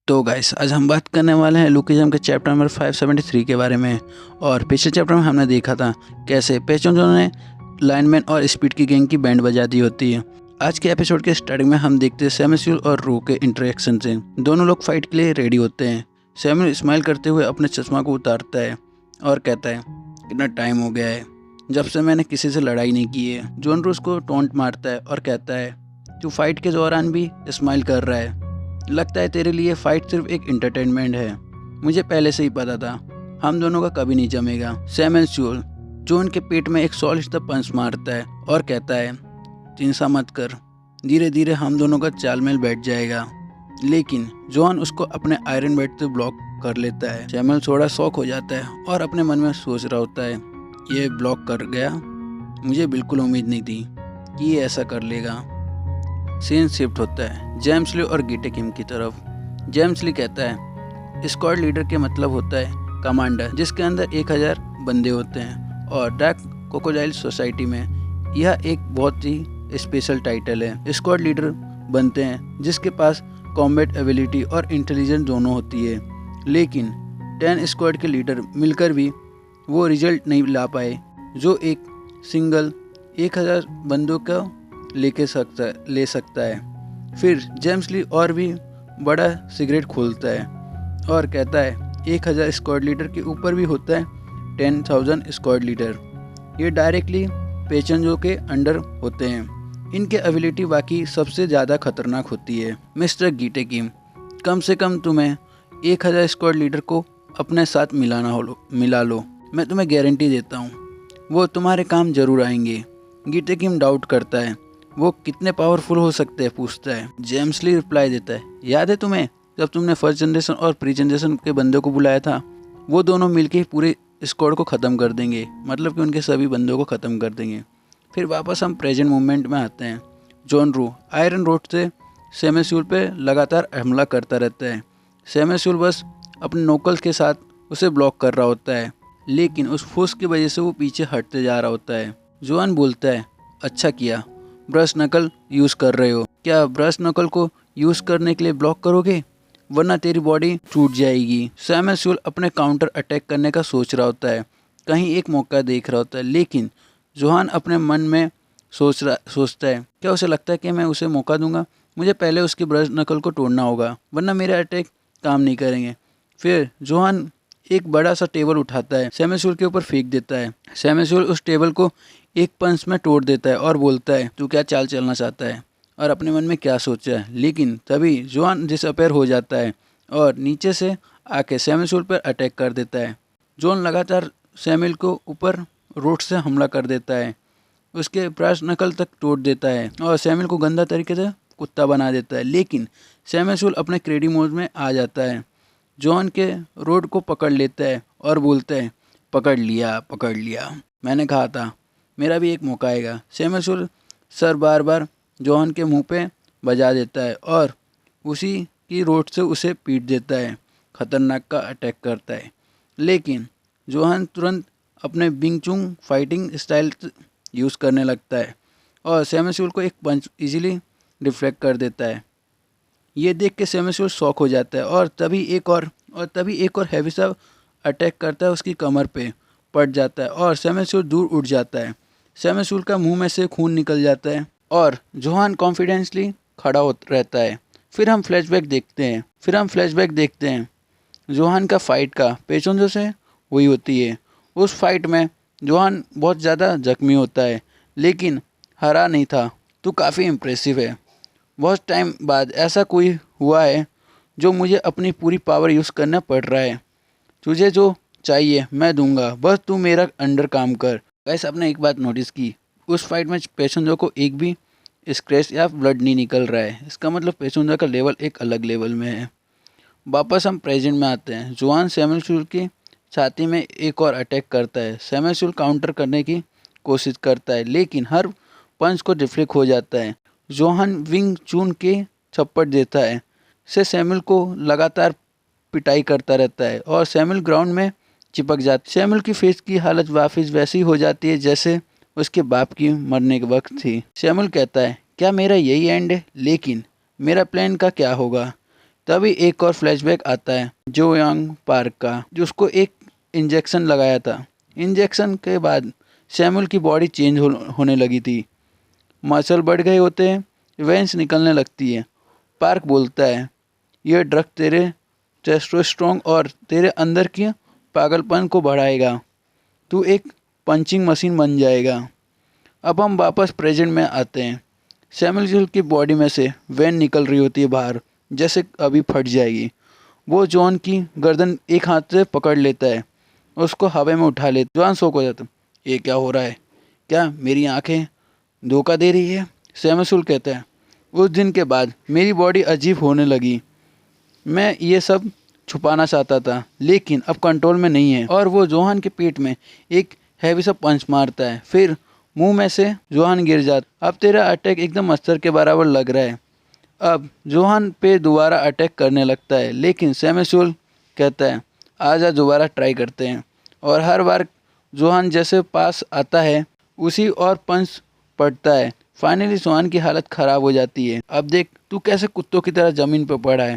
तो गाइस आज हम बात करने वाले हैं लुकिज्म के चैप्टर नंबर 573 के बारे में। और पिछले चैप्टर में हमने देखा था कैसे पेचोंजो ने लाइनमैन और स्पीड की गैंग की बैंड बजा दी होती है। आज के एपिसोड के स्टार्टिंग में हम देखते हैं सैमुअल और रू के इंटरेक्शन से। दोनों लोग फाइट के लिए रेडी होते हैं। सैमुअल स्माइल करते हुए अपने चश्मा को उतारता है और कहता है कितना टाइम हो गया है जब से मैंने किसी से लड़ाई नहीं की है। जॉन रूस को टोंट मारता है और कहता है तू फाइट के दौरान भी स्माइल कर रहा है, लगता है तेरे लिए फाइट सिर्फ एक एंटरटेनमेंट है। मुझे पहले से ही पता था हम दोनों का कभी नहीं जमेगा। सैमुअल जॉन के पेट में एक सॉलिड पंच मारता है और कहता है चिंता मत कर, धीरे धीरे हम दोनों का चालमेल बैठ जाएगा। लेकिन जॉन उसको अपने आयरन बेड से ब्लॉक कर लेता है। सैमुअल थोड़ा शॉक हो जाता है और अपने मन में सोच रहा होता है ये ब्लॉक कर गया, मुझे बिल्कुल उम्मीद नहीं थी कि ये ऐसा कर लेगा। सीन शिफ्ट होता है जेम्स ली और गीटे किम की तरफ। जेम्स ली कहता है स्क्वाड लीडर के मतलब होता है कमांडर, जिसके अंदर 1000 बंदे होते हैं और डार्क क्रोकोडाइल सोसाइटी में यह एक बहुत ही स्पेशल टाइटल है। स्क्वाड लीडर बनते हैं जिसके पास कॉम्बैट एबिलिटी और इंटेलिजेंस दोनों होती है। लेकिन 10 स्क्वाड के लीडर मिलकर भी वो रिजल्ट नहीं ला पाए जो एक सिंगल 1000 बंदों का ले सकता है। फिर जेम्स ली और भी बड़ा सिगरेट खोलता है और कहता है 1000 स्क्वाड लीडर के ऊपर भी होता है 10,000 स्क्वाड लीडर। ये डायरेक्टली पेचोंजो के अंडर होते हैं। इनके एबिलिटी बाकी सबसे ज़्यादा खतरनाक होती है। मिस्टर गीटे किम, कम से कम तुम्हें 1000 स्क्वाड लीडर को अपने साथ मिला लो। मैं तुम्हें गारंटी देता हूँ वो तुम्हारे काम जरूर आएंगे। गीटे किम डाउट करता है वो कितने पावरफुल हो सकते हैं, पूछता है। जेम्स ली रिप्लाई देता है याद है तुम्हें जब तुमने फर्स्ट जनरेशन और प्री जनरेशन के बंदों को बुलाया था, वो दोनों मिलके पूरे स्क्वाड को ख़त्म कर देंगे, मतलब कि उनके सभी बंदों को ख़त्म कर देंगे। फिर वापस हम प्रेजेंट मोमेंट में आते हैं। जॉन रू आयरन रोड से सैमुअल पे लगातार हमला करता रहता है। सैमुअल बस अपने नोकल्स के साथ उसे ब्लॉक कर रहा होता है, लेकिन उस फोर्स की वजह से वो पीछे हटते जा रहा होता है। जॉन बोलता है अच्छा किया ब्रश नकल यूज़ कर रहे हो, क्या ब्रश नकल को यूज़ करने के लिए ब्लॉक करोगे वरना तेरी बॉडी टूट जाएगी। सैमुअल अपने काउंटर अटैक करने का सोच रहा होता है, कहीं एक मौका देख रहा होता है। लेकिन जोहान अपने मन में सोचता है क्या उसे लगता है कि मैं उसे मौका दूंगा, मुझे पहले उसकी ब्रश नकल को तोड़ना होगा वरना मेरे अटैक काम नहीं करेंगे। फिर जोहान एक बड़ा सा टेबल उठाता है, सैमुअल के ऊपर फेंक देता है। सैमुअल उस टेबल को एक पंच में तोड़ देता है और बोलता है तू क्या चाल चलना चाहता है और अपने मन में क्या सोचा है। लेकिन तभी जोहान डिसअपेयर हो जाता है और नीचे से आके सैमुअल पर अटैक कर देता है। जॉन लगातार सैमुअल को ऊपर रोड से हमला कर देता है, उसके ब्रश नकल तक तोड़ देता है और सैमुअल को गंदा तरीके से कुत्ता बना देता है। लेकिन सैमुअल अपने क्रेडी मोड में आ जाता है, जॉन के रोड को पकड़ लेता है और बोलता है पकड़ लिया, मैंने कहा था मेरा भी एक मौका आएगा। सैमुअल सर बार बार जॉन के मुंह पे बजा देता है और उसी की रोड से उसे पीट देता है, खतरनाक का अटैक करता है। लेकिन जोहान तुरंत अपने बिंग चुंग फाइटिंग स्टाइल यूज़ करने लगता है और सैमुअल को एक पंच इजीली डिफ्लेक्ट कर देता है। ये देख के सैमुअल शॉक हो जाता है और तभी एक और हैवी सा अटैक करता है, उसकी कमर पे पड़ जाता है और सैमुअल दूर उठ जाता है। सैमुअल का मुंह में से खून निकल जाता है और जोहान कॉन्फिडेंसली खड़ा रहता है। फिर हम फ्लैशबैक देखते हैं जोहान का फाइट का पेचोंजो से हुई होती है। उस फाइट में जोहान बहुत ज़्यादा जख्मी होता है लेकिन हरा नहीं था। तो काफ़ी इम्प्रेसिव है, बहुत टाइम बाद ऐसा कोई हुआ है जो मुझे अपनी पूरी पावर यूज़ करना पड़ रहा है। तुझे जो चाहिए मैं दूंगा, बस तू मेरा अंडर काम कर। गाइस आपने एक बात नोटिस की, उस फाइट में पेचोंजो को एक भी स्क्रैच या ब्लड नहीं निकल रहा है, इसका मतलब पेचोंजो का लेवल एक अलग लेवल में है। वापस हम प्रेजेंट में आते हैं। जोहान सैमुअल की छाती में एक और अटैक करता है। सैमुअल काउंटर करने की कोशिश करता है लेकिन हर पंच को डिफ्लेक्ट हो जाता है। जोहान विंग चून के छप्पड़ देता है, से सैमुअल को लगातार पिटाई करता रहता है और सैमुअल ग्राउंड में चिपक जाता है। सैमुअल की फेस की हालत वापस वैसी हो जाती है जैसे उसके बाप की मरने के वक्त थी। सैमुअल कहता है क्या मेरा यही एंड है, लेकिन मेरा प्लान का क्या होगा। तभी एक और फ्लैशबैक आता है जो यंग पार्क का, जो उसको एक इंजेक्शन लगाया था। इंजेक्शन के बाद सैमुअल की बॉडी चेंज होने लगी थी, मसल बढ़ गए होते हैं, वेंस निकलने लगती है। पार्क बोलता है यह ड्रग तेरे टेस्टोस्टेरोन और तेरे अंदर की पागलपन को बढ़ाएगा, तू एक पंचिंग मशीन बन जाएगा। अब हम वापस प्रेजेंट में आते हैं। सैमुअल की बॉडी में से वेन निकल रही होती है बाहर, जैसे अभी फट जाएगी। वो जॉन की गर्दन एक हाथ से पकड़ लेता है, उसको हवा में उठा लेता। जॉन शॉक हो जाता है, ये क्या हो रहा है, क्या मेरी आंखें धोखा दे रही है? सैमुअल कहता है उस दिन के बाद मेरी बॉडी अजीब होने लगी। मैं ये सब छुपाना चाहता था लेकिन अब कंट्रोल में नहीं है। और वो जोहान के पेट में एक हैवी सा पंच मारता है, फिर मुंह में से जोहान गिर जाता। अब तेरा अटैक एकदम अस्तर के बराबर लग रहा है। अब जोहान पे दोबारा अटैक करने लगता है, लेकिन सैमुअल कहता है आजा दोबारा ट्राई करते हैं। और हर बार जोहान जैसे पास आता है उसी और पंच पड़ता है। फाइनली जोहान की हालत ख़राब हो जाती है। अब देख तू कैसे कुत्तों की तरह ज़मीन पर पड़ा है।